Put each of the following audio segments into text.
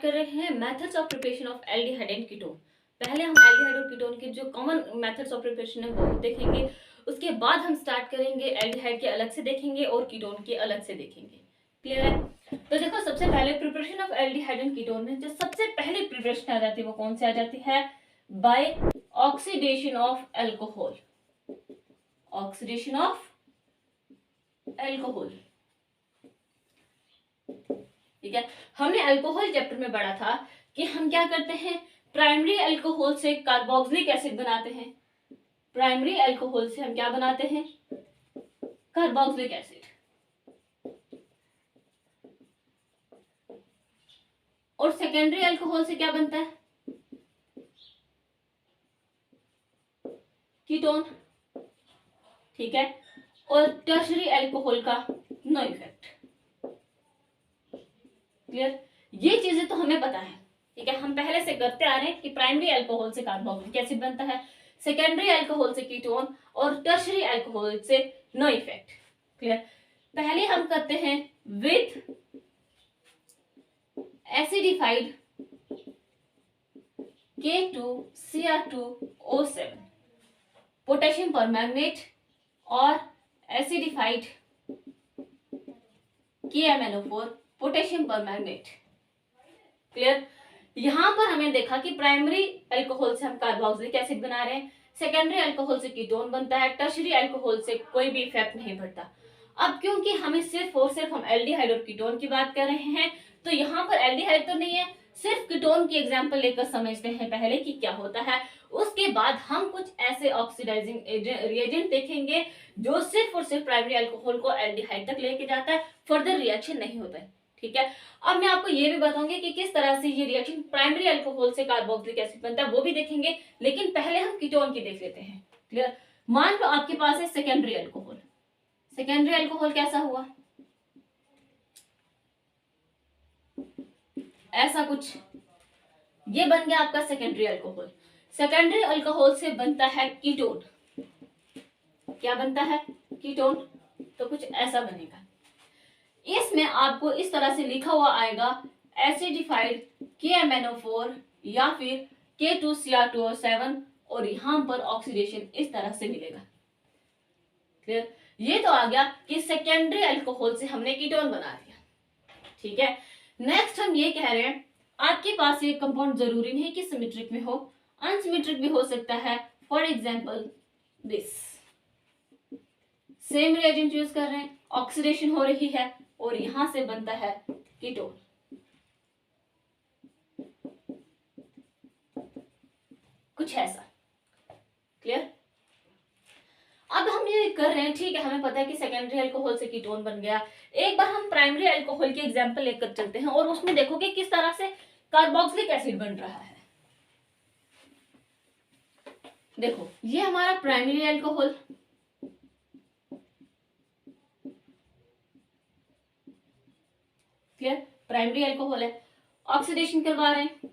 कर रहे हैं methods of preparation of aldehyde and ketone. पहले हम एल्डिहाइड और कीटोन के जो कॉमन मेथड्स ऑफ प्रिपरेशन है वो देखेंगे, उसके बाद हम स्टार्ट करेंगे एल्डिहाइड के अलग से देखेंगे और कीटोन के अलग से देखेंगे। क्लियर है? तो देखो, सबसे पहले preparation of aldehyde and ketone में जो सबसे पहली प्रिपरेशन आ जाती है वो कौन सी आ जाती है? By oxidation of alcohol. Oxidation of alcohol, ठीक है। हमने अल्कोहल चैप्टर में पढ़ा था कि हम क्या करते हैं, प्राइमरी अल्कोहल से कार्बोक्सिलिक एसिड बनाते हैं। प्राइमरी अल्कोहल से हम क्या बनाते हैं? Carboxylic acid. और सेकेंडरी अल्कोहल से क्या बनता है? कीटोन, ठीक है। और टर्शरी अल्कोहल का नो इफेक्ट। क्लियर? ये चीजें तो हमें पता है, ठीक है। हम पहले से करते आ रहे हैं कि प्राइमरी अल्कोहल से कार्बोक्सिलिक एसिड बनता है, सेकेंडरी अल्कोहल से कीटोन और टर्शरी अल्कोहल से नो इफेक्ट। क्लियर? पहले हम करते हैं with acidified K2Cr2O7 potassium permanganate और acidified KMnO4 potassium permanganate. Clear? यहां पर हमें देखा कि प्राइमरी अल्कोहल से हम कार्बोक्सिलिक एसिड बना रहे हैं, सेकेंडरी अल्कोहल से कीटोन बनता है, टर्शरी अल्कोहल से कोई भी इफेक्ट नहीं पड़ता। अब क्योंकि हमें सिर्फ और सिर्फ हम एल्डिहाइड और कीटोन की बात कर रहे हैं, तो यहाँ पर एल्डिहाइड तो नहीं है, सिर्फ कीटोन की एग्जांपल लेकर समझते हैं पहले कि क्या होता है। उसके बाद हम कुछ ऐसे ऑक्सीडाइजिंग रिएजेंट देखेंगे जो सिर्फ और सिर्फ प्राइमरी अल्कोहल को एल्डिहाइड तक लेके जाता है, फर्दर रिएक्शन नहीं होता है, ठीक है। अब मैं आपको ये भी बताऊंगी कि किस तरह से ये रिएक्शन प्राइमरी अल्कोहल से कार्बोक्सिलिक एसिड बनता है, वो भी देखेंगे, लेकिन पहले हम कीटोन की देख लेते हैं। क्लियर? मान लो आपके पास है सेकेंडरी अल्कोहल। सेकेंडरी अल्कोहल कैसा हुआ? ऐसा कुछ, ये बन गया आपका सेकेंडरी अल्कोहल। सेकेंडरी अल्कोहल से बनता है कीटोन। क्या बनता है? कीटोन। तो कुछ ऐसा बनेगा, इसमें आपको इस तरह से लिखा हुआ आएगा एसिडिफाइड KMnO4 या फिर K2Cr2O7 और यहां पर ऑक्सीडेशन इस तरह से मिलेगा। क्लियर? ये तो आ गया कि सेकेंडरी अल्कोहल से हमने कीटोन बना दिया, ठीक है। नेक्स्ट हम ये कह रहे हैं, आपके पास ये कंपाउंड जरूरी नहीं कि सिमेट्रिक में हो, अनसिमेट्रिक भी हो सकता है। For example this, same reagent use कर रहे हैं, ऑक्सीडेशन हो रही है और यहां से बनता है कीटोन। कुछ ऐसा। क्लियर? अब हम ये कर रहे हैं, ठीक है, हमें पता है कि सेकेंडरी अल्कोहल से कीटोन बन गया। एक बार हम प्राइमरी अल्कोहल की एग्जांपल लेकर चलते हैं और उसमें देखोगे किस तरह से कार्बोक्सिलिक एसिड बन रहा है। देखो, ये हमारा primary alcohol, clear? Primary alcohol है, ऑक्सीडेशन करवा रहे हैं,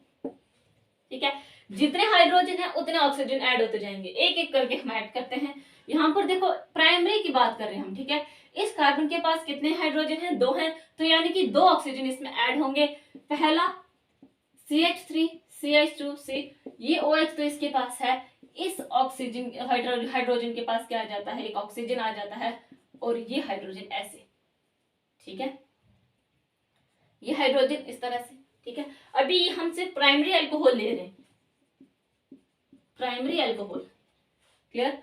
ठीक है। जितने हाइड्रोजन है उतने ऑक्सीजन ऐड होते जाएंगे, एक एक करके हम ऐड करते हैं। यहां पर देखो, प्राइमरी की बात कर रहे हैं हम, ठीक है। इस कार्बन के पास कितने हाइड्रोजन हैं? 2 हैं, तो यानी कि 2 ऑक्सीजन इसमें ऐड होंगे। पहला CH3 CH2C, ये OH तो इसके पास है, इस ऑक्सीजन हाइड्रोजन के पास क्या आ जाता है? एक ऑक्सीजन आ जाता है और ये हाइड्रोजन ऐसे, ठीक है, ये हाइड्रोजन इस तरह से, ठीक है। अभी हम सिर्फ प्राइमरी अल्कोहल ले रहे हैं, प्राइमरी अल्कोहल। क्लियर?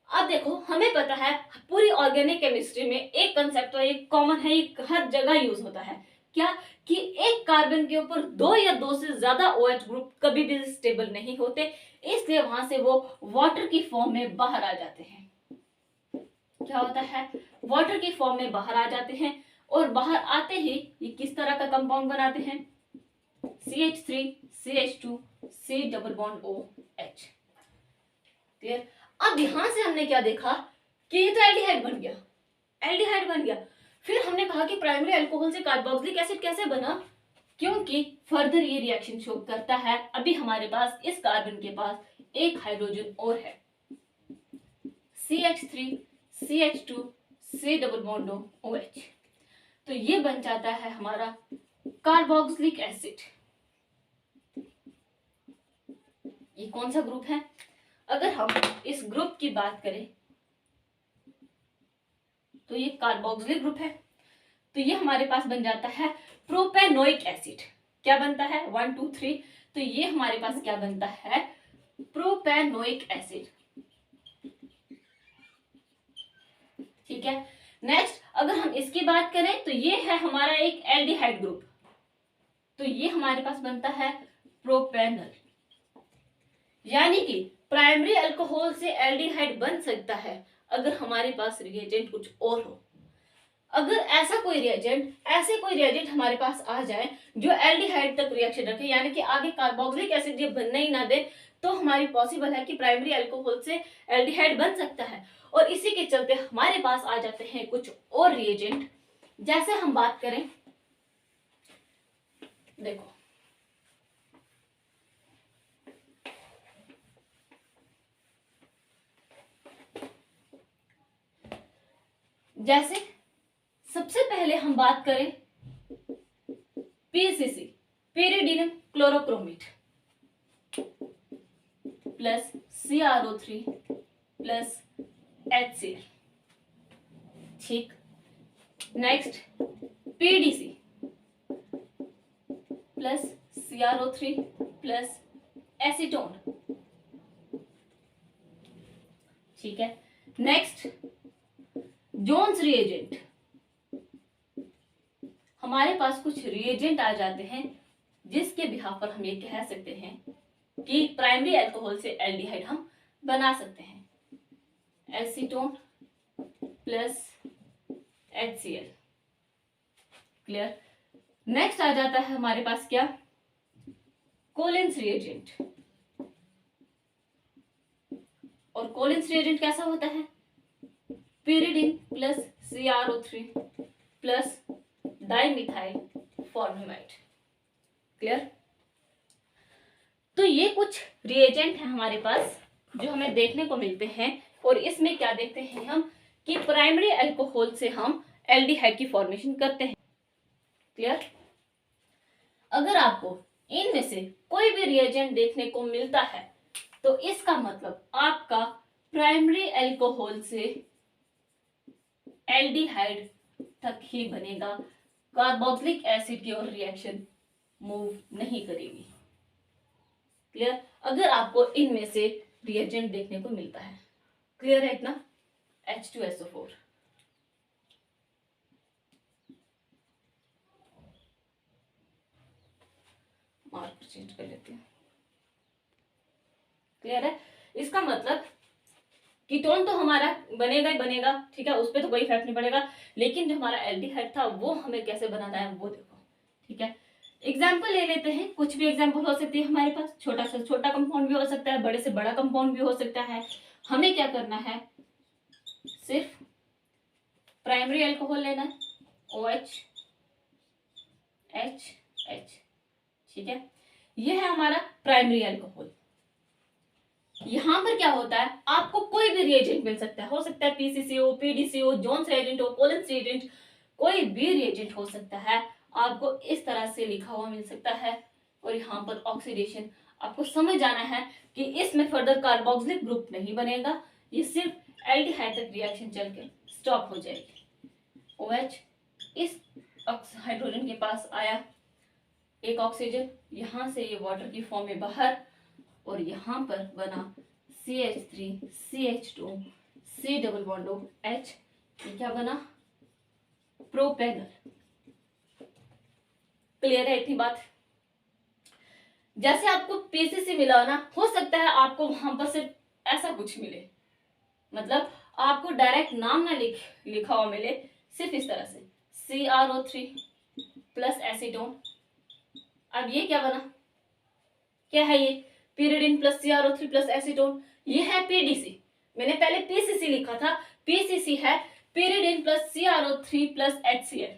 अब देखो, हमें पता है पूरी ऑर्गेनिक केमिस्ट्री में एक कंसेप्ट तो एक कॉमन है, एक हर जगह यूज होता है, क्या कि एक कार्बन के ऊपर 2 या 2 से ज्यादा OH ग्रुप कभी भी स्टेबल नहीं होते, इसलिए वहां से वो वाटर की फॉर्म में बाहर आ जाते हैं। क्या होता है? वाटर की फॉर्म में बाहर आ जाते हैं और बाहर आते ही ये किस तरह का कंपाउंड बनाते हैं? CH3 CH2 C double bond OH। Clear? अब यहां से हमने क्या देखा कि ये तो एल्डिहाइड बन गया, एल्डिहाइड बन गया। फिर हमने कहा कि प्राइमरी अल्कोहल से कार्बोक्सिलिक एसिड कैसे बना? क्योंकि फर्दर ये रिएक्शन शो करता है, अभी हमारे पास इस कार्बन के पास एक हाइड्रोजन और है, CH3 CH2 C double bond OH, तो ये बन जाता है हमारा कार्बोक्सिलिक एसिड। कौन सा ग्रुप है? अगर हम इस ग्रुप की बात करें तो ये कार्बोक्सिलिक ग्रुप है, तो ये हमारे पास बन जाता है प्रोपेनोइक एसिड। क्या बनता है? 1 2 3, तो ये हमारे पास क्या बनता है? Propanoic acid. ठीक है। नेक्स्ट अगर हम इसकी बात करें तो ये है हमारा एक एल्डिहाइड ग्रुप, तो ये हमारे पास बनता है प्रोपेनल। यानी कि प्राइमरी अल्कोहल से एल्डिहाइड बन सकता है अगर हमारे पास रिएजेंट कुछ और हो। अगर ऐसे कोई रिएजेंट हमारे पास आ जाए जो एल्डिहाइड तक रिएक्शन रखे, यानी कि आगे कार्बोक्सिलिक एसिड ये बनना ही ना दे, तो हमारी पॉसिबल है कि प्राइमरी अल्कोहल से एल्डिहाइड बन सकता है। और इसी के चलते हमारे पास आ जाते हैं कुछ और रिएजेंट। जैसे हम बात करें, देखो जैसे सबसे पहले हम बात करें PCC, pyridinium chlorochromate plus CrO3 plus HCl। ठीक। Next PDC plus CrO3 plus acetone. ठीक है। नेक्स्ट जोन्स रिएजेंट, हमारे पास कुछ रिएजेंट आ जाते हैं जिसके बिहाफ पर हम ये कह सकते हैं कि प्राइमरी अल्कोहल से एल्डिहाइड हम बना सकते हैं। Acetone plus HCl। Clear. Next आ जाता है हमारे पास क्या? Collins reagent. और कोलिन्स रिएजेंट कैसा होता है? pyridine plus CrO3 plus dimethyl formamide. Clear. तो ये कुछ रिएजेंट है हमारे पास जो हमें देखने को मिलते हैं, और इसमें क्या देखते हैं हम कि प्राइमरी अल्कोहल से हम एल्डिहाइड की फॉर्मेशन करते हैं। क्लियर। अगर आपको इनमें से कोई भी रिएजेंट देखने को मिलता है तो इसका मतलब आपका प्राइमरी अल्कोहल से एल्डिहाइड तक ही बनेगा, कार्बोक्सिलिक एसिड की ओर रिएक्शन मूव नहीं करेगी। क्लियर। अगर आपको इनमें से रिएजेंट देखने को मिलता है। क्लियर है इतना? H2SO4। मार्कर चेंज कर लेते हैं। क्लियर है? इसका मतलब कीटोन तो हमारा बनेगा ही बनेगा, ठीक है, उस पर तो कोई इफेक्ट नहीं पड़ेगा, लेकिन जो हमारा एल्डिहाइड था वो हमें कैसे बनाना है वो देखो। ठीक है। एग्जाम्पल ले लेते हैं, कुछ भी एग्जाम्पल हो सकती है हमारे पास, छोटा से छोटा कंपाउंड भी हो सकता है, बड़े से बड़ा कंपाउंड भी हो सकता है। हमें क्या करना है? सिर्फ प्राइमरी अल्कोहल लेना है, OH H। ठीक है, ये है हमारा प्राइमरी अल्कोहल। यहां पर क्या होता है, आपको कोई भी रिएजेंट मिल सकता है, हो सकता है PCCO, PDCO, जोन्स रिएजेंट हो, कोलिन्स रिएजेंट, कोई भी रिएजेंट हो सकता है। आपको इस तरह से लिखा हुआ मिल सकता है, और यहाँ पर ऑक्सीडेशन आपको समझ आना है कि इसमें फर्दर कार्बोक्सिलिक ग्रुप नहीं बनेगा, ये सिर्फ एल्डिहाइड तक रिएक्शन चलकर स्टॉप हो जाएगी। OH इस हाइड्रोजन के पास आया एक ऑक्सीजन, यहां से ये वाटर की फॉर्म में बाहर, और यहां पर बना CH3 CH2 C double bond H। ये क्या बना? प्रोपेनल। क्लियर है इतनी बात? जैसे आपको PCC मिला ना, हो सकता है आपको वहां पर सिर्फ ऐसा कुछ मिले, मतलब आपको डायरेक्ट नाम ना लिखा हुआ मिले, सिर्फ इस तरह से CrO3 प्लस एसीटोन। अब ये क्या बना? क्या है ये? pyridine plus CrO3 plus acetone. ये है PDC। मैंने पहले PCC लिखा था, PCC है pyridine plus CrO3 plus HCl,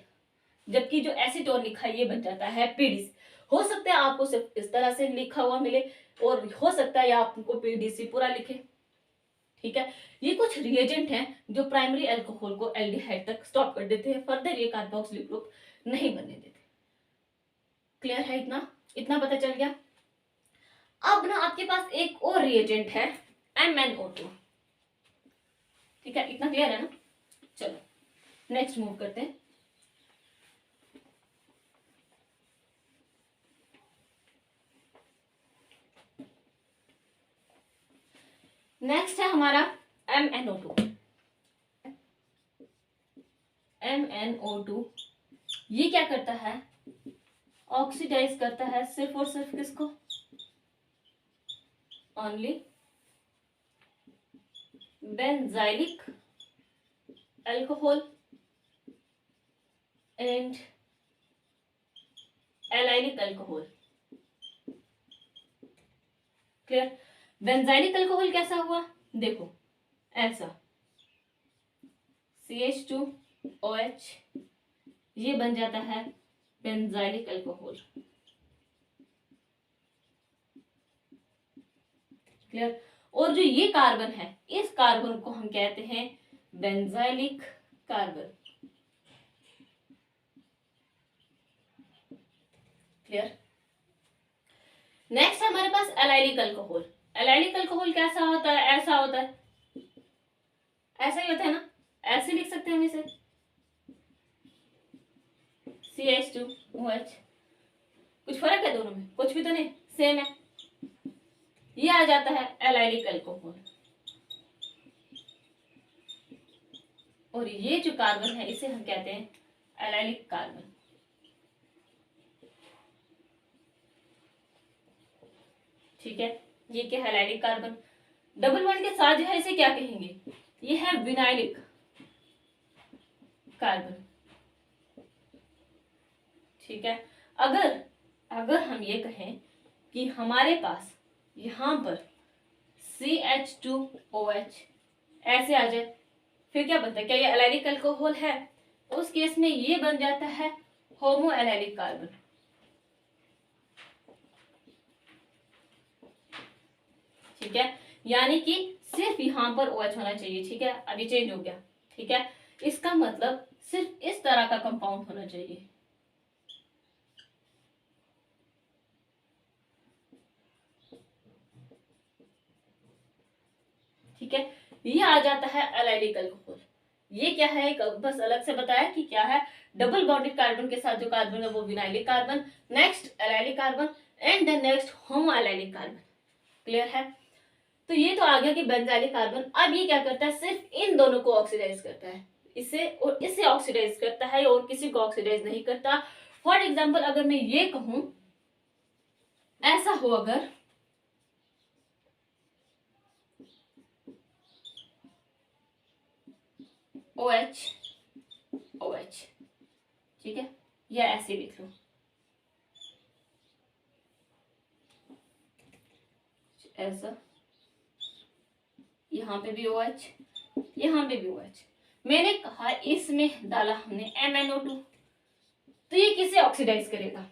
जबकि जो एसीटोन लिखा है ये बन जाता है PDC। हो सकता है आपको सिर्फ इस तरह से लिखा हुआ मिले, और हो सकता है आपको PDC पूरा लिखे। ठीक है। ये कुछ रिएजेंट हैं जो प्राइमरी अल्कोहल को एल्डिहाइड तक स्टॉप कर देते हैं, फर्दर ये कार्बोक्सिलिक ग्रुप नहीं बनने देते। क्लियर है इतना? इतना पता चल गया? अब ना आपके पास एक और रिएजेंट है MnO2। ठीक है, इतना क्लियर है ना? चलो नेक्स्ट मूव करते हैं। नेक्स्ट है हमारा MnO2। MnO2 ये क्या करता है? ऑक्सीडाइज करता है सिर्फ और सिर्फ किसको? Only benzylic alcohol and allylic alcohol. Clear? Benzylic alcohol कैसा हुआ? देखो ऐसा CH2OH, ये बन जाता है बेंजाइलिक अल्कोहल। क्लियर? और जो ये कार्बन है, इस कार्बन को हम कहते हैं बेंजाइलिक कार्बन। क्लियर? नेक्स्ट हमारे पास एलाइलिक अल्कोहल। एलाइलिक अल्कोहल कैसा होता है? ऐसा होता है, ऐसा ही होता है ना? ऐसे लिख सकते हैं हम इसे CH2OH। कुछ फर्क है दोनों में? कुछ भी तो नहीं, सेम है। ये आ जाता है एलाइलिक अल्कोहल। और ये जो कार्बन है इसे हम कहते हैं एलाइलिक कार्बन। ठीक है, ये क्या है? Allylic carbon. डबल बॉन्ड के साथ जो है इसे क्या कहेंगे? ये है विनाइलिक कार्बन। ठीक है, अगर हम ये कहें कि हमारे पास यहां पर CH2OH ऐसे आ जाए, फिर क्या बनता है? क्या ये एलाइलिक अल्कोहल है? उस केस में ये बन जाता है होमो एलाइलिक कार्बन। ठीक है, यानी कि सिर्फ यहां पर OH होना चाहिए। ठीक है, अभी चेंज हो गया। ठीक है, इसका मतलब सिर्फ इस तरह का कंपाउंड होना चाहिए। ठीक है, ये आ जाता है एलाइलिक अल्कोहल। ये क्या है? बस अलग से बताया कि क्या है। डबल बॉन्डेड कार्बन के साथ जो कार्बन है वो vinylic carbon, next allylic carbon and then next homo allylic carbon. Clear है? तो ये तो आ गया कि बेंजाइलिक कार्बन। अब ये क्या करता है? सिर्फ इन दोनों को ऑक्सीडाइज करता है, इसे और इसे ऑक्सीडाइज करता है, और किसी को ऑक्सीडाइज नहीं करता। फॉर एग्जाम्पल अगर मैं ये कहूं, ऐसा हो अगर, OH OH, ठीक है, या ऐसे लिख लो ऐसा, यहाँ पे भी OH, यहाँ पे भी OH। मैंने कहा इसमें डाला हमने MnO2, तो ये किसे ऑक्सीडाइज करेगा?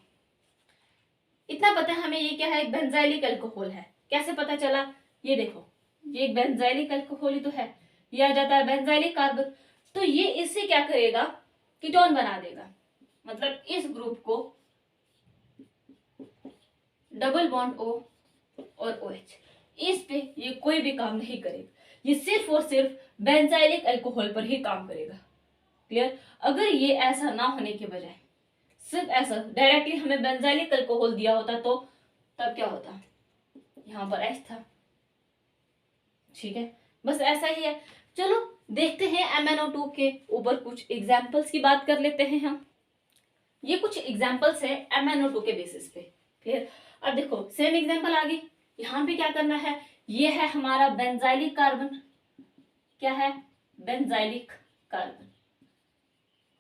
इतना पता है हमें, ये क्या है? एक बेंजाइलिक अल्कोहल है। कैसे पता चला? ये देखो, ये एक बेंजाइलिक अल्कोहल ही तो है। ये आ जाता है बेंजाइलिक कार्बन। तो ये इससे क्या करेगा? कीटोन बना देगा। मतलब इस ग्रुप को डबल बॉन्ड O और OH, इस पे ये कोई भी काम नहीं करेगा। ये सिर्फ और सिर्फ बेंजाइलिक अल्कोहल पर ही काम करेगा। क्लियर? अगर ये ऐसा ना होने के बजाय सिर्फ ऐसा डायरेक्टली हमें बेंजाइलिक अल्कोहल दिया होता तो तब क्या होता? यहाँ पर H था। ठीक है, बस ऐसा ही है। चलो देखते हैं MnO2 के ऊपर कुछ एग्जाम्पल्स की बात कर लेते हैं हम। ये कुछ एग्जाम्पल्स है MnO2 के बेसिस पे। क्लियर? अब देखो सेम एग्जाम्पल आ गई। यहाँ पे क्या करना है? ये है हमारा बेंजाइलिक कार्बन। क्या है? Benzylic carbon.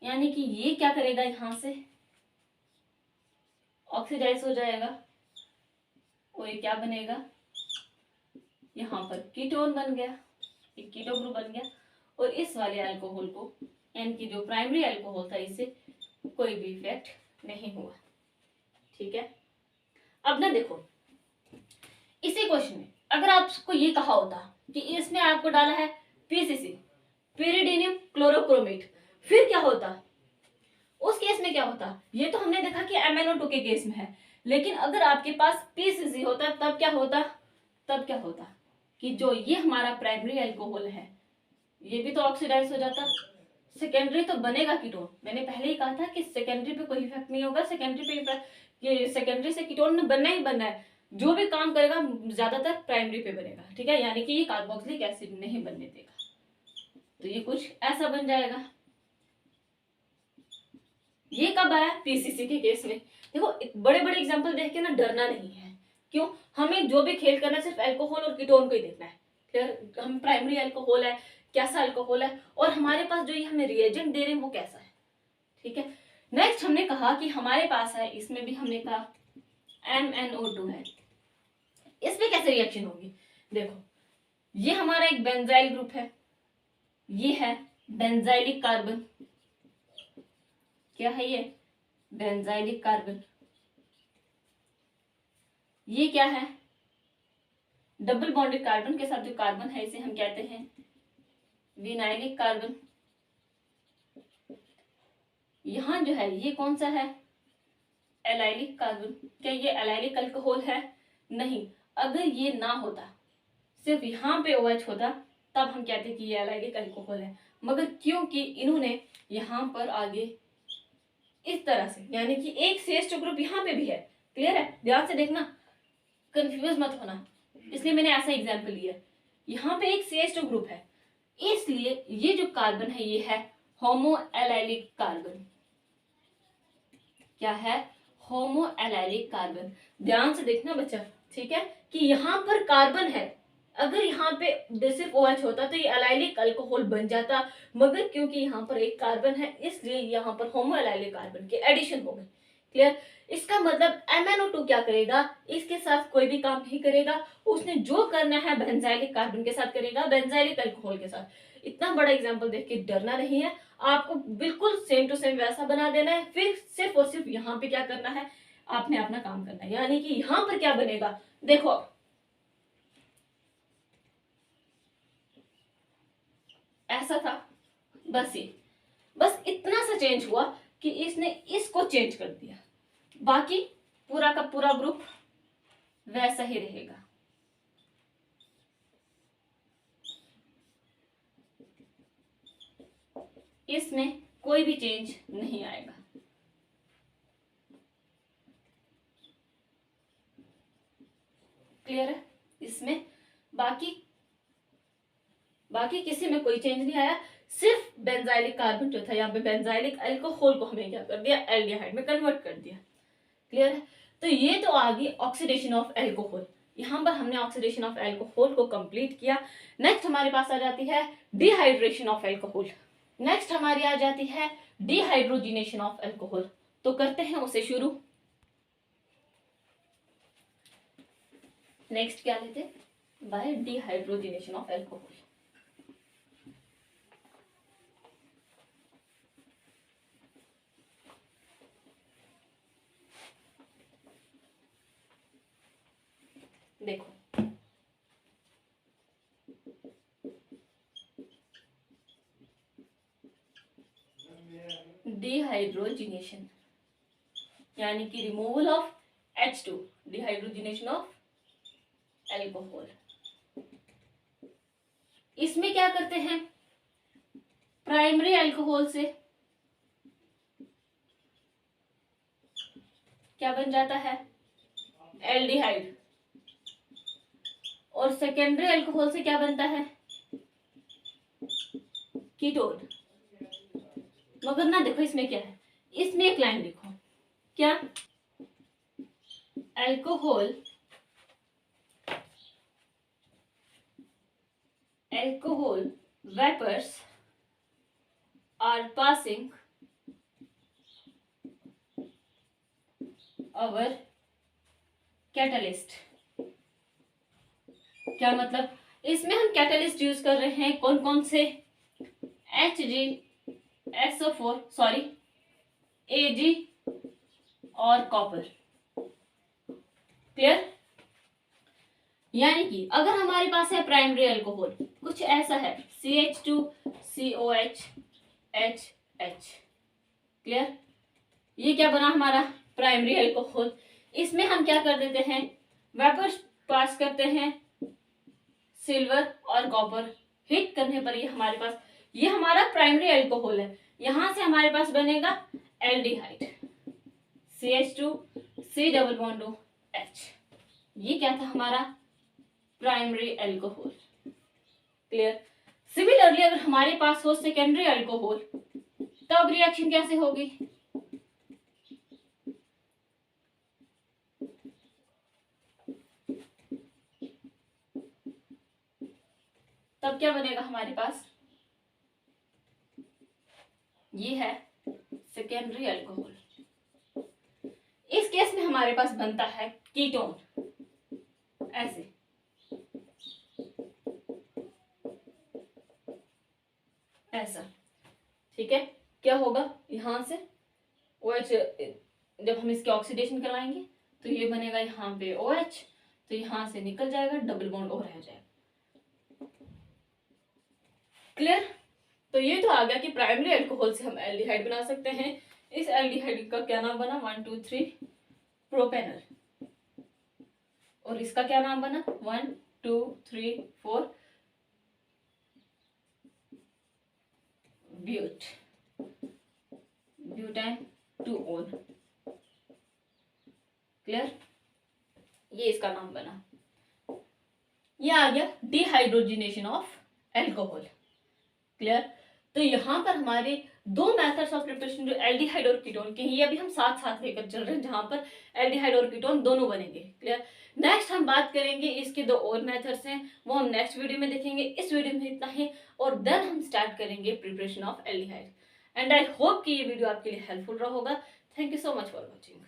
यानी कि ये क्या करेगा? यहां से ऑक्सीडाइज हो जाएगा और ये क्या बनेगा? यहाँ पर कीटोन बन गया, एक कीटो ग्रुप बन गया। और इस वाले अल्कोहल को, यानी कि जो प्राइमरी अल्कोहल था, इससे कोई भी इफेक्ट नहीं हुआ। ठीक है, अब ना देखो इसी क्वेश्चन में अगर आपको ये कहा होता कि इसमें आपको डाला है PCC, pyridinium क्लोरोक्रोमेट, फिर क्या होता? उस केस में क्या होता? ये तो हमने देखा कि MnO2 के केस में है, लेकिन अगर आपके पास पीसीसी होता तब क्या होता कि जो ये हमारा प्राइमरी अल्कोहल है ये भी तो ऑक्सीडाइज हो जाता, सेकेंडरी तो बनेगा कीटोन। मैंने पहले ही कहा था कि सेकेंडरी पे कोई इफेक्ट नहीं होगा, सेकेंडरी से कीटोन बनना ही बनना है, जो भी काम करेगा ज्यादातर प्राइमरी पे बनेगा, ठीक है, यानी कि ये कार्बोक्सिलिक एसिड नहीं बनने देगा। तो ये कुछ ऐसा बन जाएगा। ये कब आया? पीसीसी के केस में। देखो बड़े बड़े एग्जांपल देख के ना डरना नहीं है। क्यों? हमें जो भी खेल करना है सिर्फ अल्कोहल और कीटोन को ही देखना है। फिर हम प्राइमरी अल्कोहल है, कैसा अल्कोहल है, और हमारे पास जो ये हमें रिएजेंट दे रहे हैं वो कैसा है, ठीक है। नेक्स्ट हमने कहा कि हमारे पास है, इसमें भी हमने कहा MnO2 है, इसमें कैसे रिएक्शन होगी? देखो ये हमारा एक बेंजाइल ग्रुप है, ये है बेंजाइलिक कार्बन। क्या है ये? Benzylic carbon. ये क्या है? डबल बॉन्डेड कार्बन के साथ जो कार्बन है इसे हम कहते हैं विनाइलिक कार्बन। यहां जो है ये कौन सा है? Allylic carbon. क्या ये एलाइलिक अल्कोहल है? नहीं। अगर ये ना होता, सिर्फ यहाँ पे OH होता, तब हम कहते कि ये एलाइलिक अल्कोहल है। मगर क्योंकि इन्होंने यहाँ पर आगे इस तरह से, यानी कि एक CH2 ग्रुप यहाँ पे भी है, क्लियर है, ध्यान से देखना, कंफ्यूज मत होना, इसलिए मैंने ऐसा एग्जाम्पल लिया। यहाँ पे एक CH2 ग्रुप है, इसलिए ये जो कार्बन है ये है होमो एलाइलिक कार्बन। क्या है? होमो एलाइलिक कार्बन। ध्यान से देखना बच्चा, ठीक है, कि यहाँ पर कार्बन है, अगर यहाँ पे सिर्फ OH होता तो ये एलाइलिक अल्कोहल बन जाता, मगर क्योंकि यहाँ पर एक कार्बन है इसलिए यहाँ पर होमो एलाइलिक कार्बन के एडिशन हो गए, क्लियर। इसका मतलब MnO2 क्या करेगा? इसके साथ कोई भी काम नहीं करेगा, उसने जो करना है बेंजाइलिक कार्बन के साथ करेगा, बेंजाइलिक अल्कोहल के साथ। इतना बड़ा एग्जाम्पल देख के डरना नहीं है, आपको बिल्कुल सेम टू सेम वैसा बना देना है। फिर सिर्फ और सिर्फ यहाँ पे क्या करना है, आपने अपना काम करना है। यानी कि यहाँ पर क्या बनेगा, देखो ऐसा था, बस इतना सा चेंज हुआ कि इसने इसको चेंज कर दिया, बाकी पूरा का पूरा ग्रुप वैसा ही रहेगा। इसमें कोई भी चेंज नहीं आएगा। क्लियर है? इसमें बाकी किसी में कोई चेंज नहीं आया, सिर्फ बेंजाइलिक कार्बन जो था यहाँ पे बेंजाइलिक अल्कोहल को हमें क्या कर दिया, एल्डिहाइड में कन्वर्ट कर दिया। क्लियर है? तो ये तो आ गई ऑक्सीडेशन ऑफ अल्कोहल। यहाँ पर हमने ऑक्सीडेशन ऑफ अल्कोहल को कंप्लीट किया। नेक्स्ट हमारे पास आ जाती है डिहाइड्रेशन ऑफ अल्कोहल। नेक्स्ट हमारी आ जाती है डिहाइड्रोजिनेशन ऑफ अल्कोहल। तो करते हैं उसे शुरू। नेक्स्ट क्या लेते? By dehydrogenation of alcohol. देखो डिहाइड्रोजिनेशन यानी कि removal of H2, dehydrogenation of alcohol. इसमें क्या करते हैं, प्राइमरी अल्कोहल से क्या बन जाता है, एल्डिहाइड, और सेकेंडरी अल्कोहल से क्या बनता है, कीटोन। मगर ना देखो इसमें क्या है, इसमें एक लाइन लिखो, क्या, alcohol vapors are passing our catalyst। क्या मतलब, इसमें हम कैटलिस्ट यूज कर रहे हैं कौन कौन से, HgSO4 सॉरी Ag और कॉपर। क्लियर? यानी कि अगर हमारे पास है प्राइमरी अल्कोहल, कुछ ऐसा है CH2COH HH। क्लियर? ये क्या बना हमारा प्राइमरी अल्कोहल। इसमें हम क्या कर देते हैं, वेपर पास करते हैं सिल्वर और कॉपर, हिट करने पर ये हमारे पास, ये हमारा प्राइमरी अल्कोहल है, यहां से हमारे पास बनेगा aldehyde CH2 C double bond O H। ये क्या था हमारा प्राइमरी अल्कोहल। क्लियर। सिमिलरली अगर हमारे पास हो सेकेंडरी अल्कोहल, तब रिएक्शन कैसे होगी, तब क्या बनेगा हमारे पास, ये है सेकेंडरी अल्कोहल। इस केस में हमारे पास बनता है कीटोन, ऐसे ऐसा, ठीक है। क्या होगा यहां से OH, जब हम इसके ऑक्सीडेशन करवाएंगे तो ये बनेगा यहाँ पे OH, तो यहां से निकल जाएगा, डबल बॉन्ड और रह जाएगा। क्लियर। तो ये तो आ गया कि प्राइमरी अल्कोहल से हम एल्डिहाइड बना सकते हैं। इस एल्डिहाइड का क्या नाम बना, 1 2 3 प्रोपेनल, और इसका क्या नाम बना, 1 2 3 4 ब्यूट, ब्यूटेन 2 ओन। क्लियर, ये इसका नाम बना। ये आ गया डिहाइड्रोजिनेशन ऑफ एल्कोहल। क्लियर। तो यहाँ पर हमारे दो मेथड्स ऑफ प्रिपरेशन, जो एल्डिहाइड और कीटोन के, ये अभी हम साथ साथ लेकर चल रहे हैं, जहां पर एल्डिहाइड और कीटोन दोनों बनेंगे। क्लियर। नेक्स्ट हम बात करेंगे इसके दो और मेथड्स हैं, वो हम नेक्स्ट वीडियो में देखेंगे। इस वीडियो में इतना ही, और देन हम स्टार्ट करेंगे preparation of aldehyde. And I hope कि ये वीडियो आपके लिए हेल्पफुल रहा होगा। Thank you so much for watching.